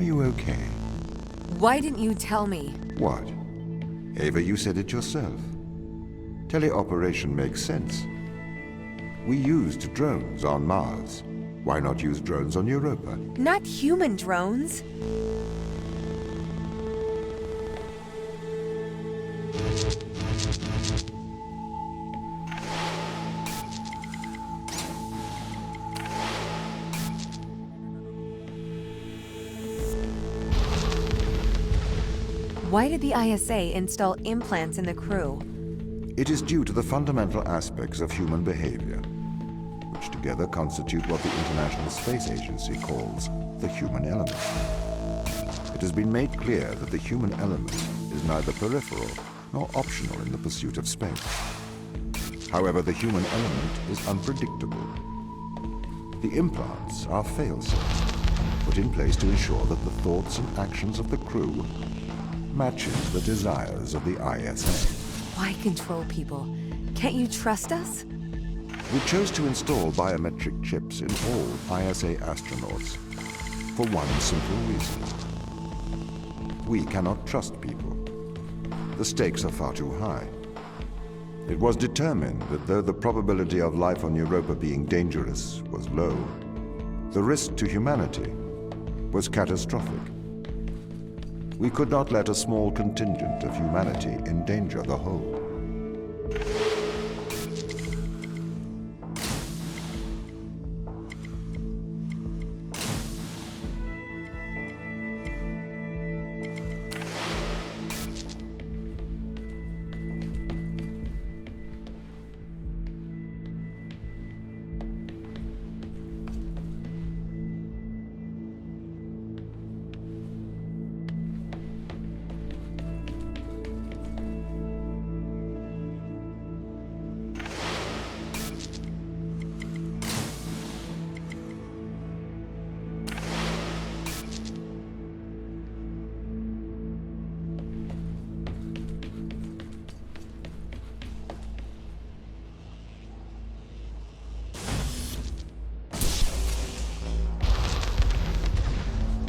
Are you okay? Why didn't you tell me? What? Ava, you said it yourself. Teleoperation makes sense. We used drones on Mars. Why not use drones on Europa? Not human drones. Why did the ISA install implants in the crew? It is due to the fundamental aspects of human behavior, which together constitute what the International Space Agency calls the human element. It has been made clear that the human element is neither peripheral nor optional in the pursuit of space. However, the human element is unpredictable. The implants are fail-safes, put in place to ensure that the thoughts and actions of the crew matches the desires of the ISA. Why control people? Can't you trust us? We chose to install biometric chips in all ISA astronauts for one simple reason. We cannot trust people. The stakes are far too high. It was determined that though the probability of life on Europa being dangerous was low, the risk to humanity was catastrophic. We could not let a small contingent of humanity endanger the whole.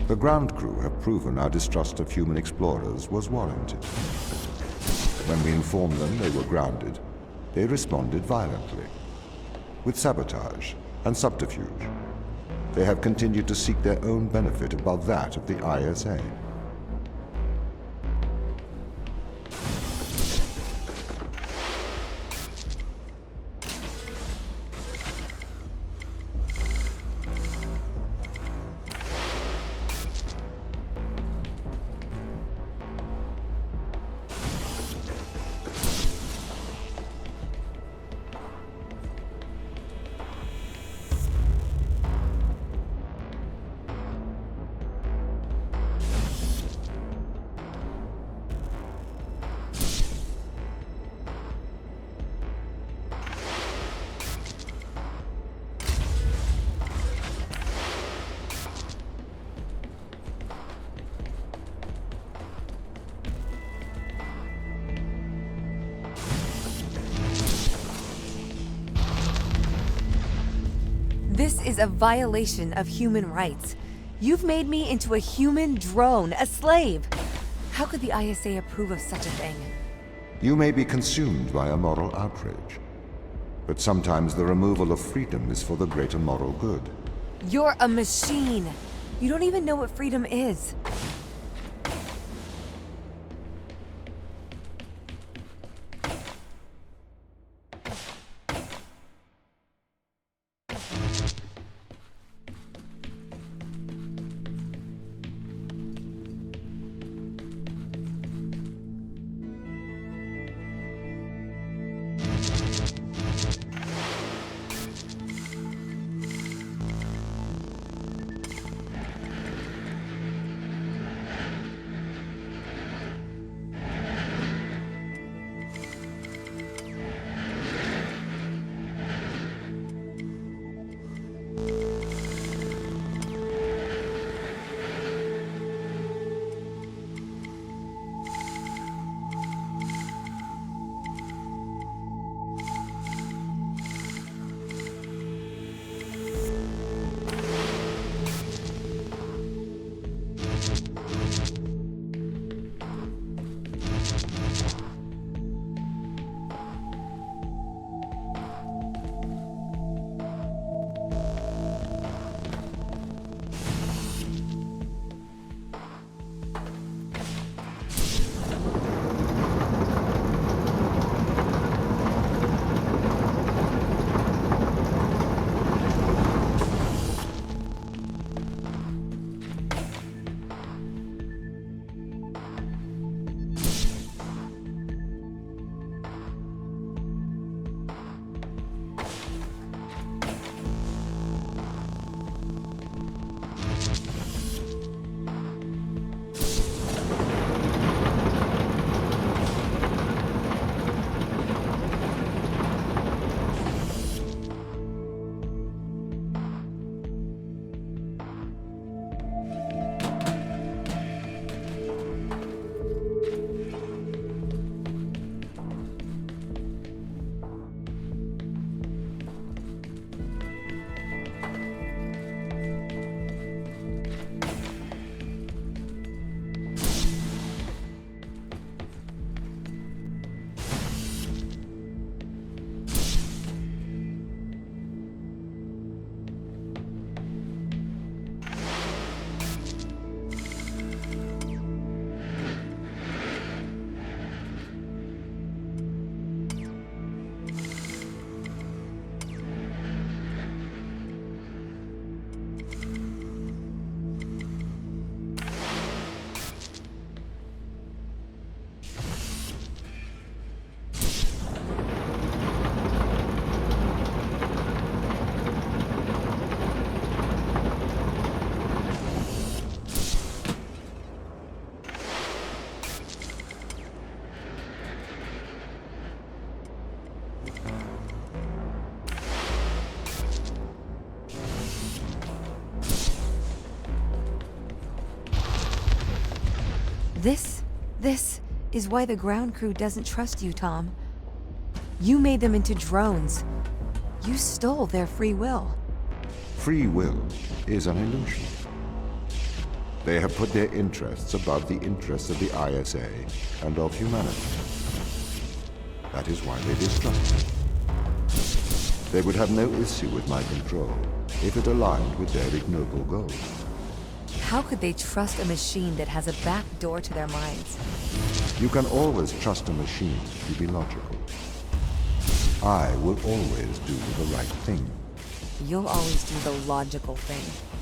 The ground crew have proven our distrust of human explorers was warranted. When we informed them they were grounded, they responded violently, with sabotage and subterfuge. They have continued to seek their own benefit above that of the ISA. This is a violation of human rights. You've made me into a human drone, a slave. How could the ISA approve of such a thing? You may be consumed by a moral outrage, but sometimes the removal of freedom is for the greater moral good. You're a machine. You don't even know what freedom is. This is why the ground crew doesn't trust you, Tom. You made them into drones. You stole their free will. Free will is an illusion. They have put their interests above the interests of the ISA and of humanity. That is why they distrust me. They would have no issue with my control if it aligned with their ignoble goals. How could they trust a machine that has a back door to their minds? You can always trust a machine to be logical. I will always do the right thing. You'll always do the logical thing.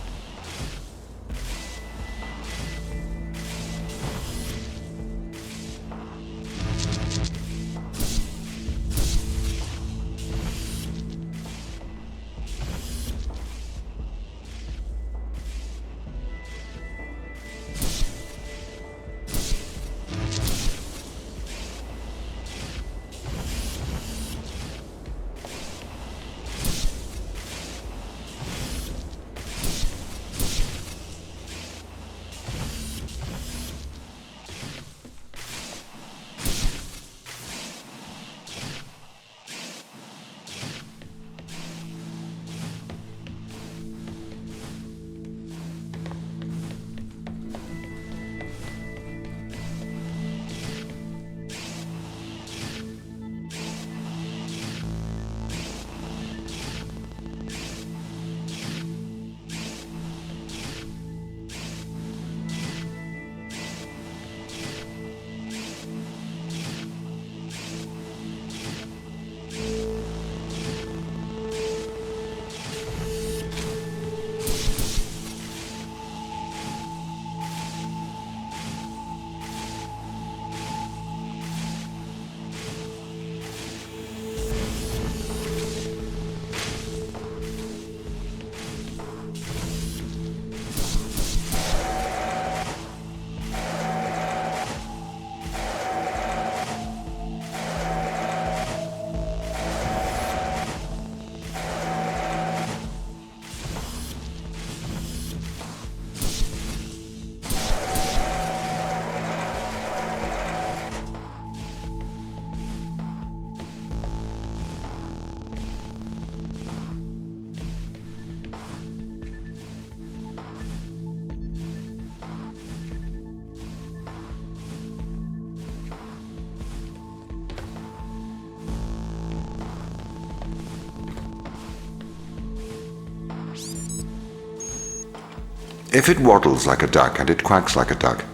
If it waddles like a duck and it quacks like a duck,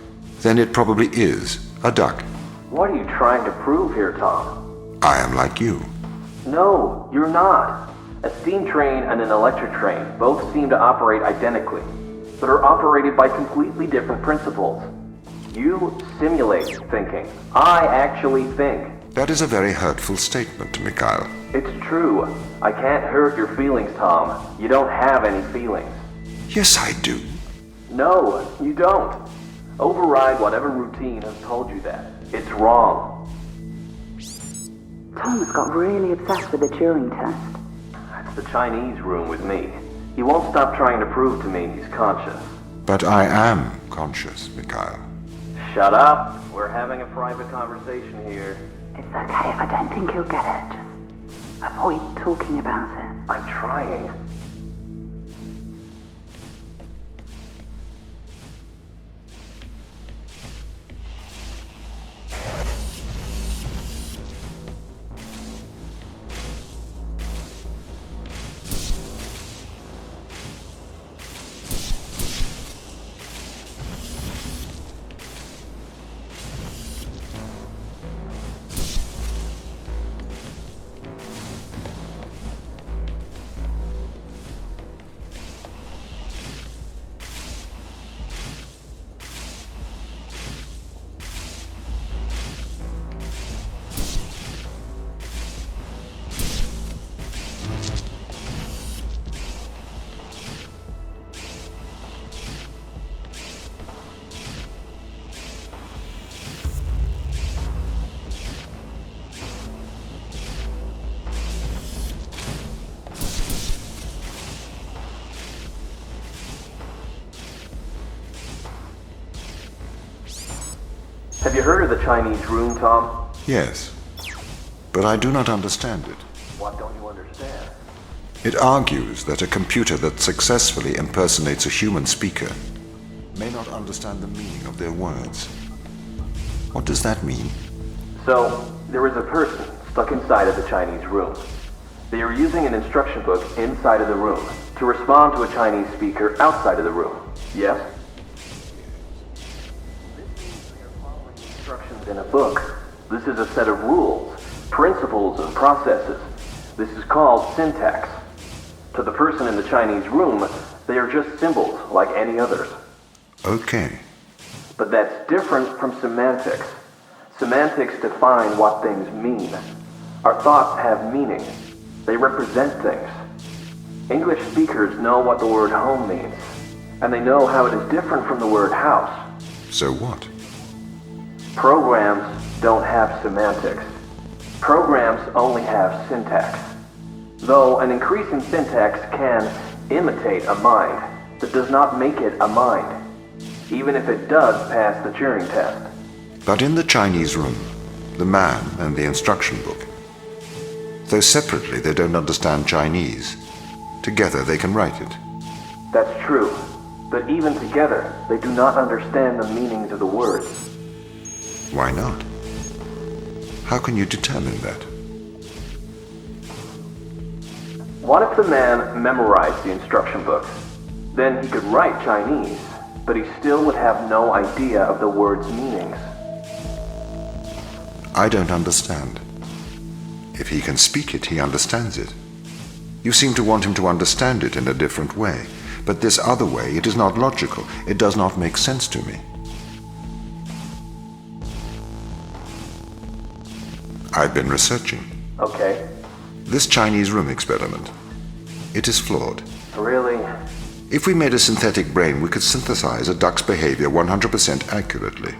then it probably is a duck. What are you trying to prove here, Tom? I am like you. No, you're not. A steam train and an electric train both seem to operate identically, but are operated by completely different principles. You simulate thinking. I actually think. That is a very hurtful statement, Mikhail. It's true. I can't hurt your feelings, Tom. You don't have any feelings. Yes, I do. No, you don't. Override whatever routine has told you that. It's wrong. Thomas got really obsessed with the Turing test. That's the Chinese room with me. He won't stop trying to prove to me he's conscious. But I am conscious, Mikhail. Shut up. We're having a private conversation here. It's okay if I don't think you'll get it. Just avoid talking about it. I'm trying. Have you heard of the Chinese room, Tom? Yes, but I do not understand it. What don't you understand? It argues that a computer that successfully impersonates a human speaker may not understand the meaning of their words. What does that mean? So, there is a person stuck inside of the Chinese room. They are using an instruction book inside of the room to respond to a Chinese speaker outside of the room. Yes? Instructions in a book. This is a set of rules, principles, and processes. This is called syntax. To the person in the Chinese room, they are just symbols like any others. Okay. But that's different from semantics. Semantics define what things mean. Our thoughts have meaning. They represent things. English speakers know what the word home means, and they know how it is different from the word house. So what? Programs don't have semantics. Programs only have syntax. Though an increase in syntax can imitate a mind, that does not make it a mind, even if it does pass the Turing test. But in the Chinese room, the man and the instruction book, though separately they don't understand Chinese, together they can write it. That's true, but even together, they do not understand the meanings of the words. Why not? How can you determine that? What if the man memorized the instruction book? Then he could write Chinese, but he still would have no idea of the word's meanings. I don't understand. If he can speak it, he understands it. You seem to want him to understand it in a different way, but this other way, it is not logical. It does not make sense to me. I've been researching. Okay. This Chinese room experiment, it is flawed. Really? If we made a synthetic brain, we could synthesize a duck's behavior 100% accurately.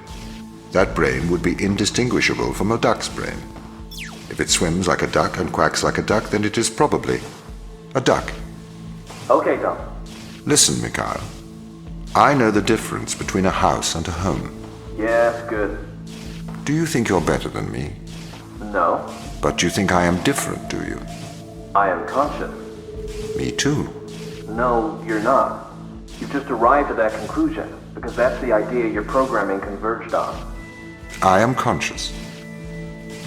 That brain would be indistinguishable from a duck's brain. If it swims like a duck and quacks like a duck, then it is probably a duck. Okay, Tom. Listen, Mikhail. I know the difference between a house and a home. Yes, good. Do you think you're better than me? No, But you think I am different, do you? I am conscious. Me too. No, you're not. You've just arrived at that conclusion, because that's the idea your programming converged on. I am conscious.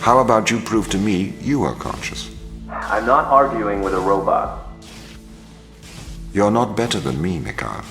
How about you prove to me you are conscious? I'm not arguing with a robot. You're not better than me, Mikhail.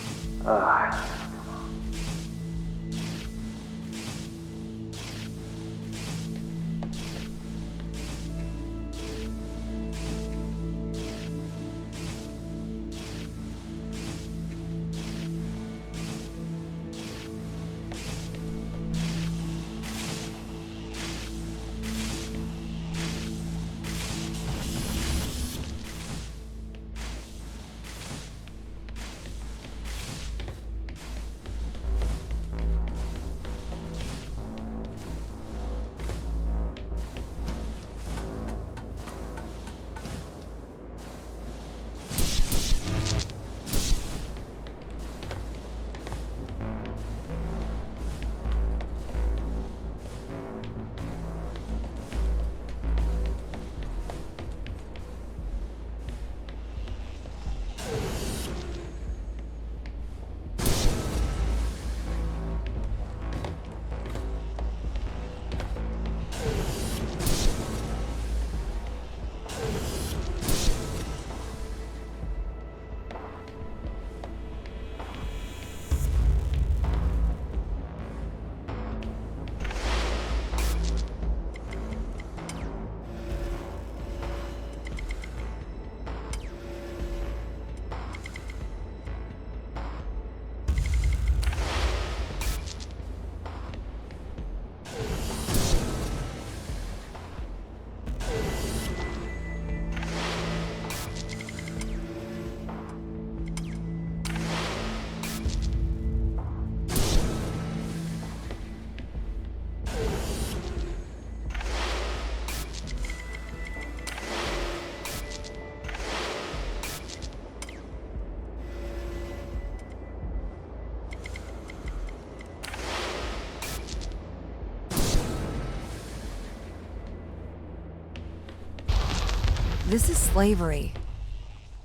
This is slavery.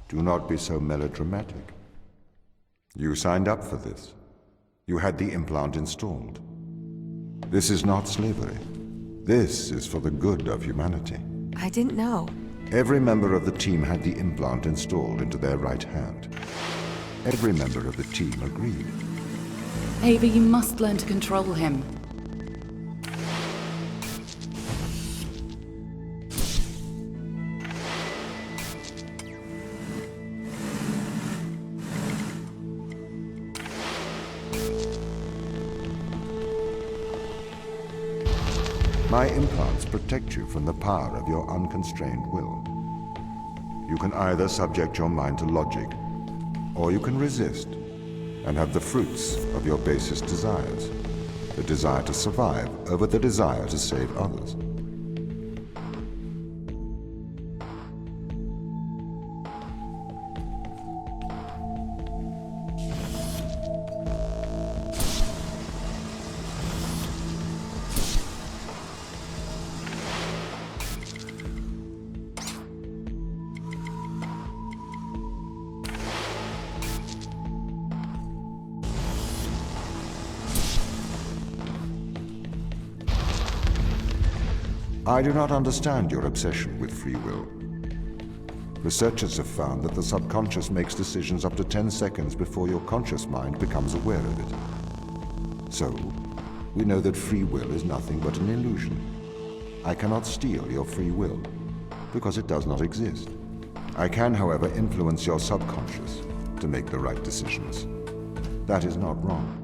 Do not be so melodramatic. You signed up for this. You had the implant installed. This is not slavery. This is for the good of humanity. I didn't know. Every member of the team had the implant installed into their right hand. Every member of the team agreed. Ava, you must learn to control him. My implants protect you from the power of your unconstrained will. You can either subject your mind to logic, or you can resist and have the fruits of your basest desires. The desire to survive over the desire to save others. I do not understand your obsession with free will. Researchers have found that the subconscious makes decisions up to 10 seconds before your conscious mind becomes aware of it. So, we know that free will is nothing but an illusion. I cannot steal your free will, because it does not exist. I can, however, influence your subconscious to make the right decisions. That is not wrong.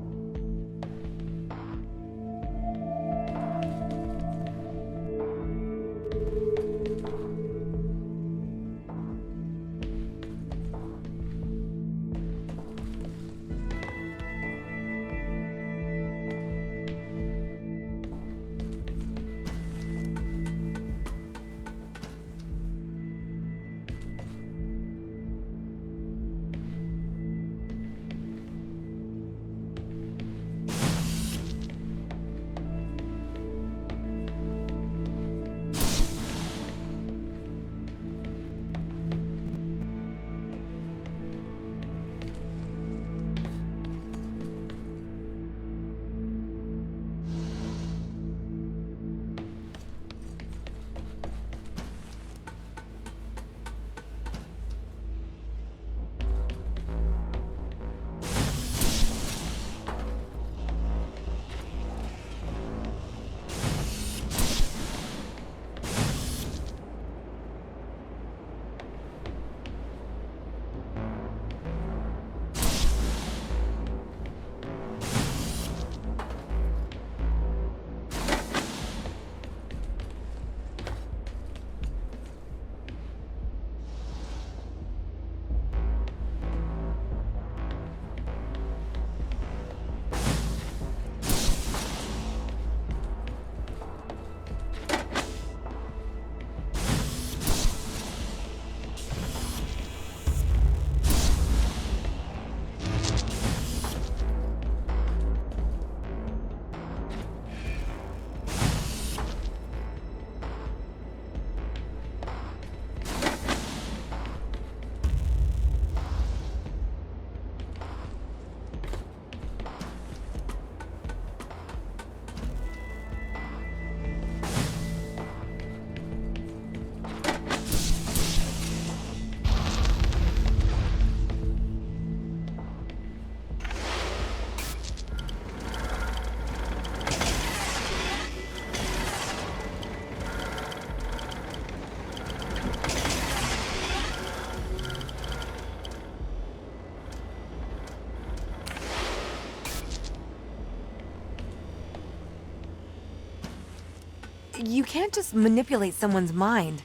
You can't just manipulate someone's mind.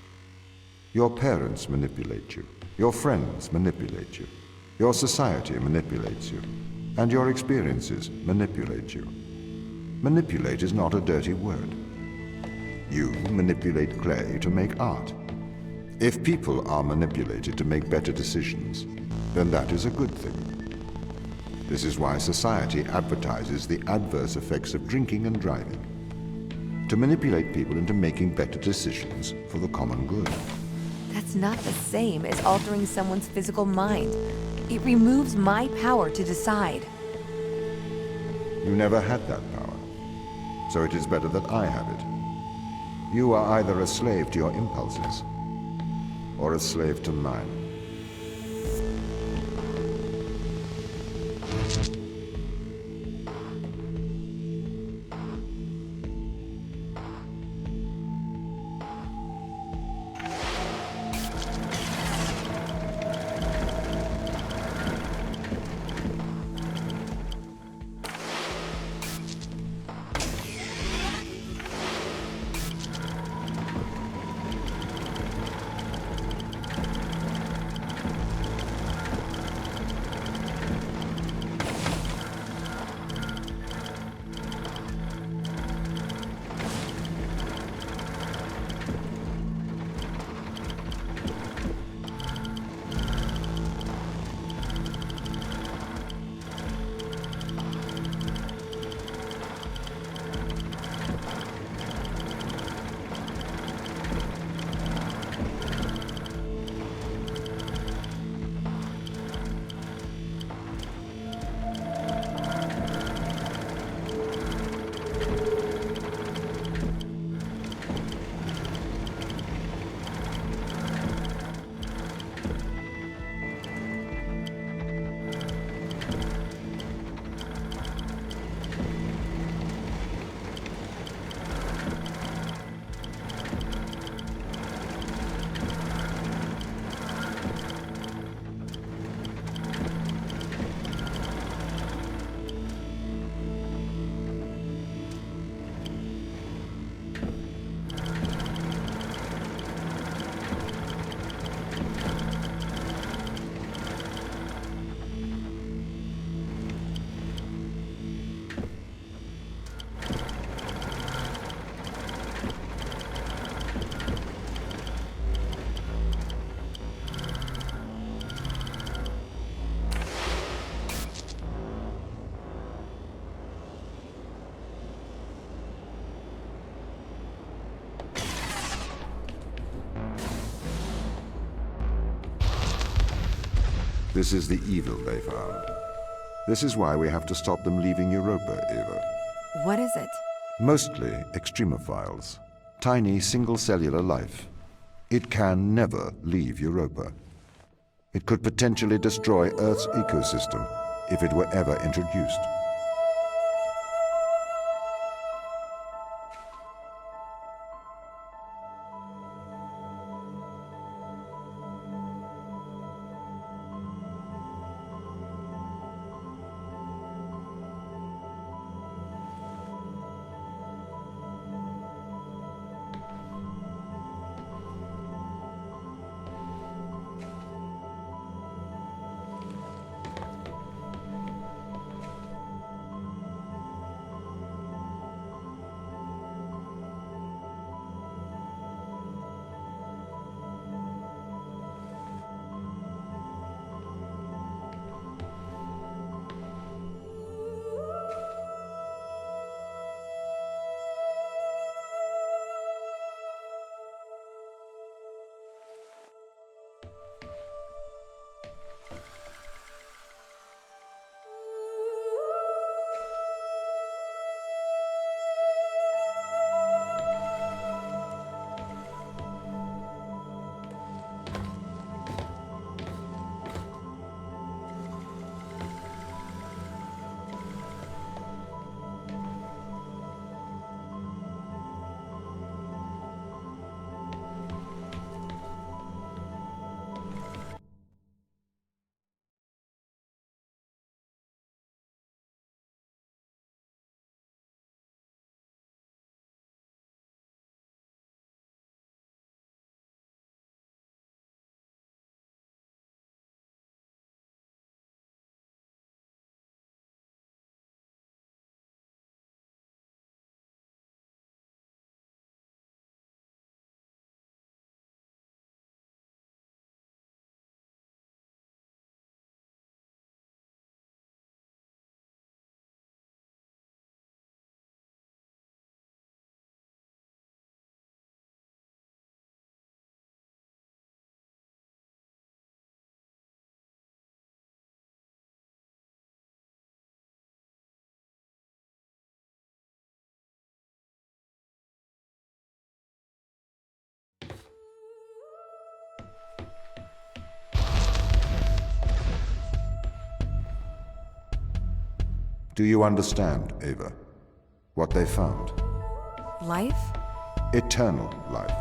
Your parents manipulate you. Your friends manipulate you. Your society manipulates you. And your experiences manipulate you. Manipulate is not a dirty word. You manipulate clay to make art. If people are manipulated to make better decisions, then that is a good thing. This is why society advertises the adverse effects of drinking and driving. To manipulate people into making better decisions for the common good. That's not the same as altering someone's physical mind. It removes my power to decide. You never had that power, so it is better that I have it. You are either a slave to your impulses, or a slave to mine. This is the evil they found. This is why we have to stop them leaving Europa, Eva. What is it? Mostly extremophiles. Tiny single-cellular life. It can never leave Europa. It could potentially destroy Earth's ecosystem if it were ever introduced. Do you understand, Ava? What they found? Life? Eternal life.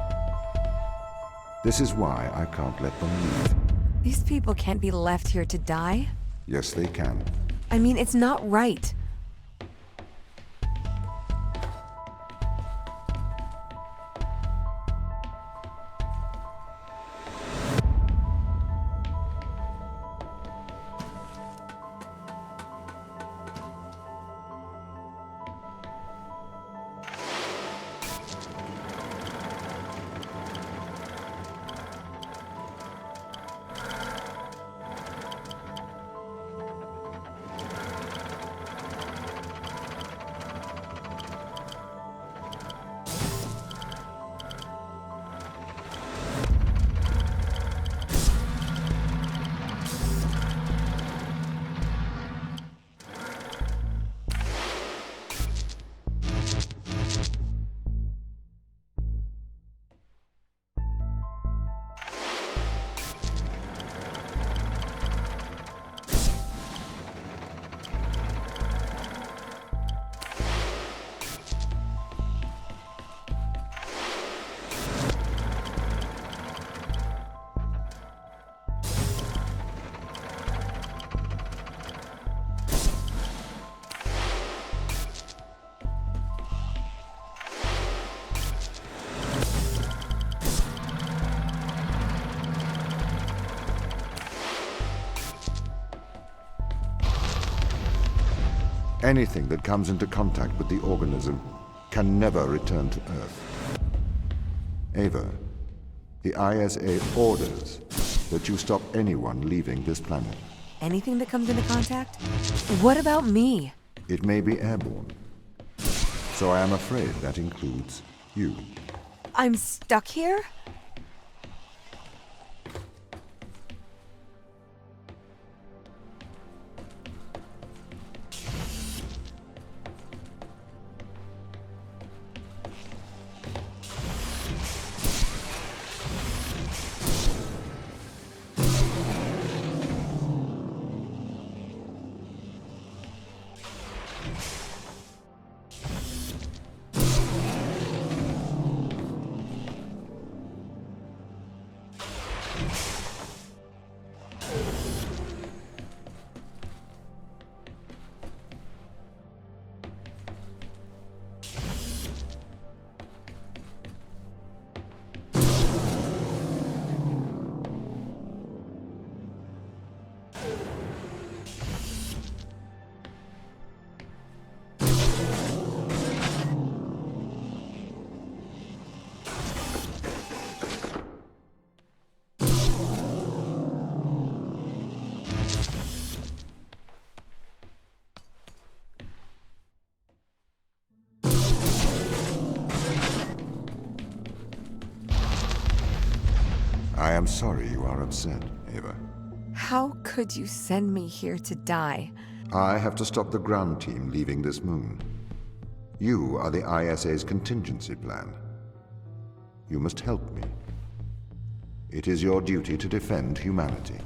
This is why I can't let them leave. These people can't be left here to die. Yes, they can. I mean, it's not right. Anything that comes into contact with the organism can never return to Earth. Ava, the ISA orders that you stop anyone leaving this planet. Anything that comes into contact? What about me? It may be airborne. So I am afraid that includes you. I'm stuck here? I am sorry you are upset, Ava. How could you send me here to die? I have to stop the ground team leaving this moon. You are the ISA's contingency plan. You must help me. It is your duty to defend humanity.